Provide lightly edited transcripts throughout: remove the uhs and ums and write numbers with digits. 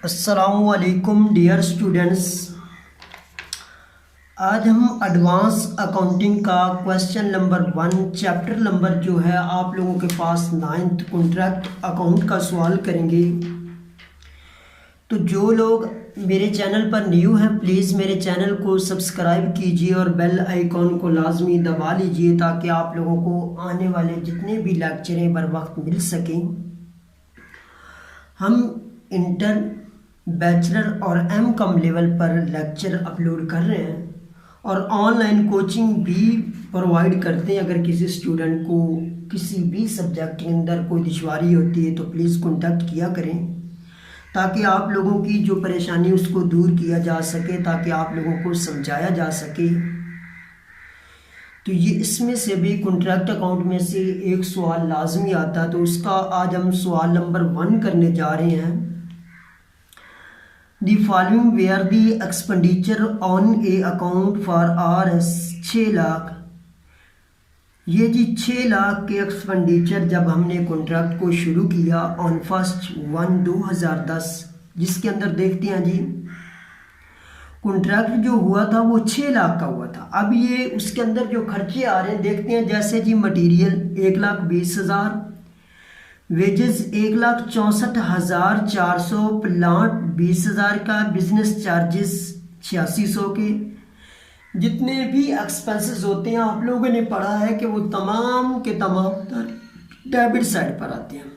अस्सलामुअलैकुम dear students. आज हम एडवांस अकाउंटिंग का क्वेश्चन नंबर 1 चैप्टर नंबर जो है आप लोगों के पास 9th कॉन्ट्रैक्ट अकाउंट का सवाल करेंगे। तो जो लोग मेरे चैनल पर न्यू हैं प्लीज़ मेरे चैनल को सब्सक्राइब कीजिए और बेल आइकॉन को लाजमी दबा लीजिए ताकि आप लोगों को आने वाले जितने भी लेक्चरें बर वक्त मिल सकें। हम इंटर बैचलर और एम.कॉम लेवल पर लेक्चर अपलोड कर रहे हैं और ऑनलाइन कोचिंग भी प्रोवाइड करते हैं। अगर किसी स्टूडेंट को किसी भी सब्जेक्ट के अंदर कोई दुश्वारी होती है तो प्लीज़ कांटेक्ट किया करें ताकि आप लोगों की जो परेशानी उसको दूर किया जा सके, ताकि आप लोगों को समझाया जा सके। तो ये इसमें से भी कॉन्ट्रैक्ट अकाउंट में से एक सवाल लाजमी आता है, तो उसका आज हम सवाल नंबर 1 करने जा रहे हैं। The following were the expenditure on a account for Rs 6 lakh. ये जी 6 लाख के एक्सपेंडिचर जब हमने कॉन्ट्रैक्ट को शुरू किया ऑन 1/1/2010, जिसके अंदर देखते हैं जी कॉन्ट्रैक्ट जो हुआ था वो 6 लाख का हुआ था। अब ये उसके अंदर जो खर्चे आ रहे हैं देखते हैं, जैसे जी मटेरियल 1,20,000, वेजेस 1,64,400, प्लांट 20,000 का, बिजनेस चार्जेस 8600 के। जितने भी एक्सपेंसेस होते हैं आप लोगों ने पढ़ा है कि वो तमाम के तमाम डेबिट साइड पर आते हैं।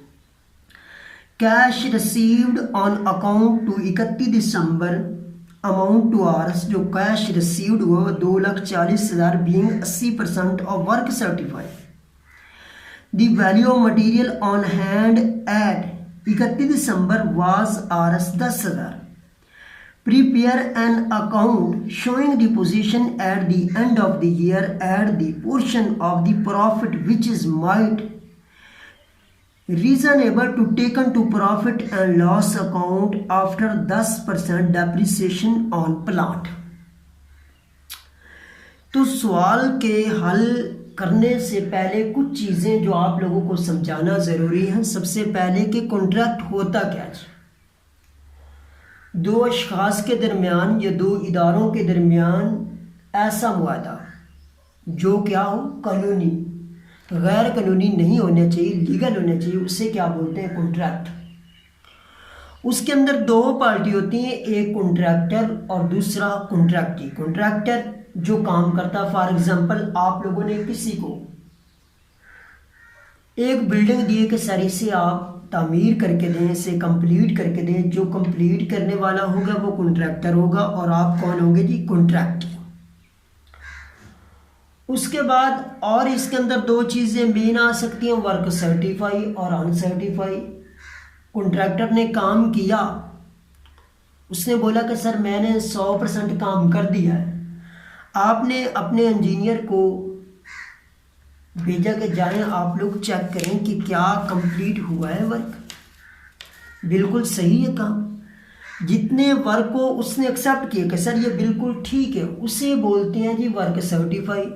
Cash received on account to 31 December amount to आर्स, जो कैश रिसीव्ड हुआ 2,40,000 being 80% of work certified. The value of material on hand at 31 December was Rs 10,000. Prepare an account showing the position at the end of the year at the portion of the profit which is might reasonable to taken to profit and loss account after 10% depreciation on plant। तो सवाल के हल करने से पहले कुछ चीज़ें जो आप लोगों को समझाना ज़रूरी है। सबसे पहले कि कॉन्ट्रैक्ट होता क्या है। दो अशखास के दरमियान या दो इदारों के दरमियान ऐसा मुआहदा जो क्या हो, कानूनी, गैर कानूनी नहीं होना चाहिए, लीगल होना चाहिए, उसे क्या बोलते हैं, कॉन्ट्रैक्ट। उसके अंदर दो पार्टी होती हैं, एक कॉन्ट्रैक्टर और दूसरा कॉन्ट्रैक्टी। कॉन्ट्रैक्टर जो काम करता है, फॉर एग्जांपल आप लोगों ने किसी को एक बिल्डिंग दी कि सर इसे आप तामीर करके दें, इसे कंप्लीट करके दें। जो कंप्लीट करने वाला होगा वो कॉन्ट्रैक्टर होगा और आप कौन होंगे जी, कॉन्ट्रैक्टी। उसके बाद और इसके अंदर दो चीज़ें मेन आ सकती हैं, वर्क सर्टिफाई और अनसर्टिफाई। कॉन्ट्रैक्टर ने काम किया, उसने बोला कि सर मैंने 100% काम कर दिया है। आपने अपने इंजीनियर को भेजा कि जाएं आप लोग चेक करें कि क्या कंप्लीट हुआ है वर्क, बिल्कुल सही है काम। जितने वर्क को उसने एक्सेप्ट किया कि सर ये बिल्कुल ठीक है, उसे बोलते हैं जी वर्क सर्टिफाई।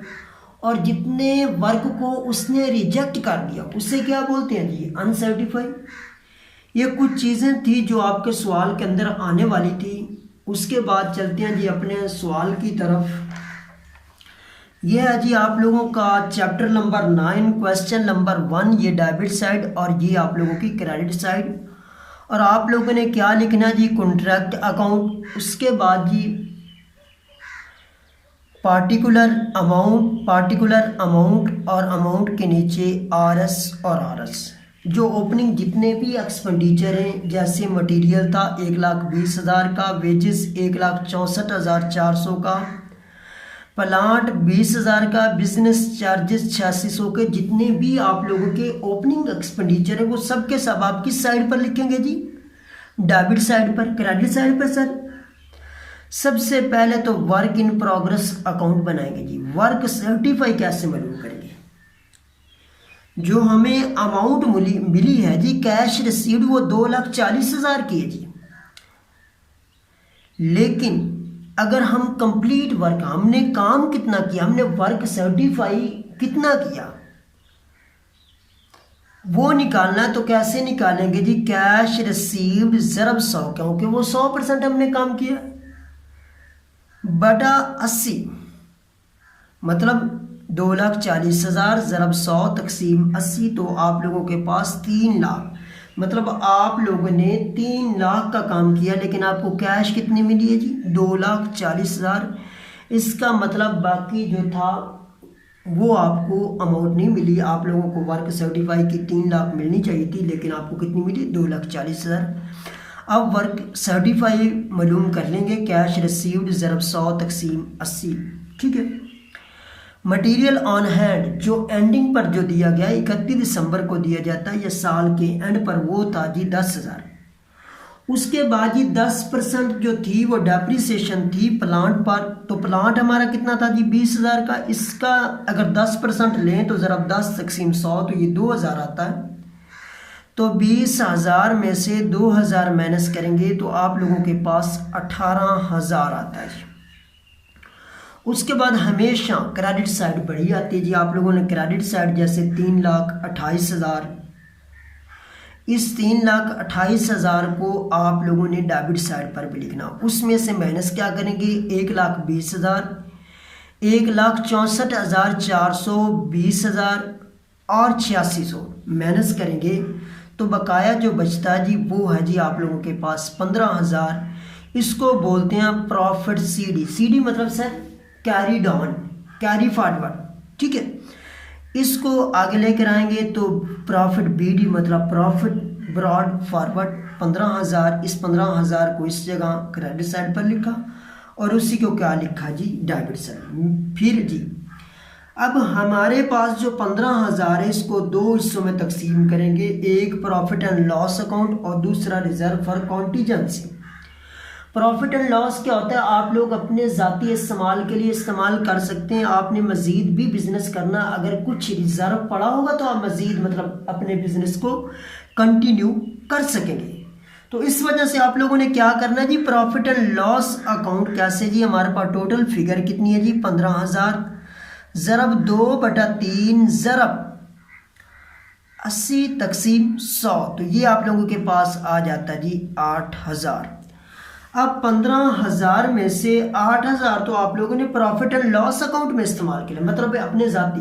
और जितने वर्क को उसने रिजेक्ट कर दिया उसे क्या बोलते हैं जी, अनसर्टिफाई। ये कुछ चीज़ें थी जो आपके सवाल के अंदर आने वाली थी। उसके बाद चलते हैं जी अपने सवाल की तरफ। यह है जी आप लोगों का चैप्टर नंबर 9 क्वेश्चन नंबर 1, ये डेबिट साइड और ये आप लोगों की क्रेडिट साइड। और आप लोगों ने क्या लिखना जी, कॉन्ट्रैक्ट अकाउंट। उसके बाद जी पार्टिकुलर अमाउंट और अमाउंट के नीचे RS और RS। जो ओपनिंग जितने भी एक्सपेंडिचर हैं, जैसे मटेरियल था 1,20,000 का, वेजेस 1,64,400 का, प्लांट 20,000 का, बिजनेस चार्जेस 8600 के। जितने भी आप लोगों के ओपनिंग एक्सपेंडिचर है वो सब के सब आप किस साइड पर लिखेंगे जी, डेबिट साइड पर। क्रेडिट साइड पर सर सबसे पहले तो वर्क इन प्रोग्रेस अकाउंट बनाएंगे जी। वर्क सर्टिफाई कैसे मालूम करेंगे, जो हमें अमाउंट मिली है जी कैश रिसीव्ड वो 2,40,000 की है जी। लेकिन अगर हम कंप्लीट वर्क, हमने काम कितना किया, हमने वर्क सर्टिफाई कितना किया, वो निकालना है। तो कैसे निकालेंगे जी? कैश रिसीव्ड ज़रब 100, क्योंकि वो 100% हमने काम किया, बटा 80, मतलब 2,40,000 ज़रब 100 तकसीम 80। तो आप लोगों के पास 3 लाख, मतलब आप लोगों ने 3 लाख का काम किया, लेकिन आपको कैश कितनी मिली है जी? 2,40,000। इसका मतलब बाकी जो था वो आपको अमाउंट नहीं मिली। आप लोगों को वर्क सर्टिफाई की 3 लाख मिलनी चाहिए थी, लेकिन आपको कितनी मिली? 2,40,000। अब वर्क सर्टिफाई मालूम कर लेंगे, कैश रिसीव्ड ज़रब 100 तकसीम 80, ठीक है। मटेरियल ऑन हैंड जो एंडिंग पर जो दिया गया 31 दिसंबर को दिया जाता है या साल के एंड पर, वो था जी 10,000। उसके बाद जी 10% जो थी वो डेप्रिसिएशन थी प्लांट पर। तो प्लांट हमारा कितना था जी? 20,000 का। इसका अगर 10% लें तो ज़रा 10 तकसीम 100, तो ये 2,000 आता है। तो 20,000 में से 2,000 माइनस करेंगे तो आप लोगों के पास 18,000 आता है जी। उसके बाद हमेशा क्रेडिट साइड बढ़ी आती है जी। आप लोगों ने क्रेडिट साइड जैसे 3,28,000, इस 3,28,000 को आप लोगों ने डेबिट साइड पर भी लिखना। उसमें से माइनस क्या करेंगे? 1,20,000, 1,64,400, 20,000 और 8600 माइनस करेंगे तो बकाया जो बचता है जी वो है जी आप लोगों के पास 15,000। इसको बोलते हैं प्रॉफिट सीडी। सीडी मतलब sir carry down, carry forward, ठीक है। इसको आगे लेकर आएंगे तो प्रॉफिट बीडी मतलब प्रॉफिट ब्रॉड फॉरवर्ड 15,000। इस 15,000 को इस जगह क्रेडिट साइड पर लिखा और उसी को क्या लिखा जी? Debit side. फिर जी अब हमारे पास जो 15,000 है इसको 2 हिस्सों में तकसीम करेंगे, एक प्रॉफिट एंड लॉस अकाउंट और दूसरा reserve for contingency. Profit and loss क्या होता है? आप लोग अपने ज़ाती इस्तेमाल के लिए इस्तेमाल कर सकते हैं। आपने मज़ीद भी बिजनेस करना, अगर कुछ रिजर्व पड़ा होगा तो आप मज़ीद मतलब अपने बिजनेस को कंटिन्यू कर सकेंगे। तो इस वजह से आप लोगों ने क्या करना है जी? प्रॉफिट एंड लॉस अकाउंट कैसे जी? हमारे पास टोटल फिगर कितनी है जी? 15,000 ज़रब 2/3 ज़रब 80 तकसीम 100, तो ये आप लोगों के पास आ जाता है जी 8,000। अब 15,000 में से 8,000 तो आप लोगों ने प्रॉफिट एंड लॉस अकाउंट में इस्तेमाल किया, मतलब अपने ज़ाती।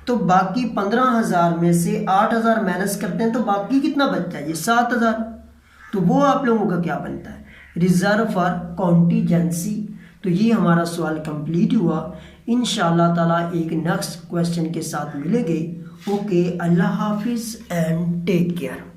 तो बाकी 15,000 में से 8,000 माइनस करते हैं तो बाकी कितना बचता है? ये 7,000। तो वो आप लोगों का क्या बनता है? Reserve for contingency. तो ये हमारा सवाल कंप्लीट हुआ। इंशाअल्लाह ताला एक नेक्स्ट क्वेश्चन के साथ मिलेंगे। ओके, अल्लाह हाफिज़ एंड टेक केयर।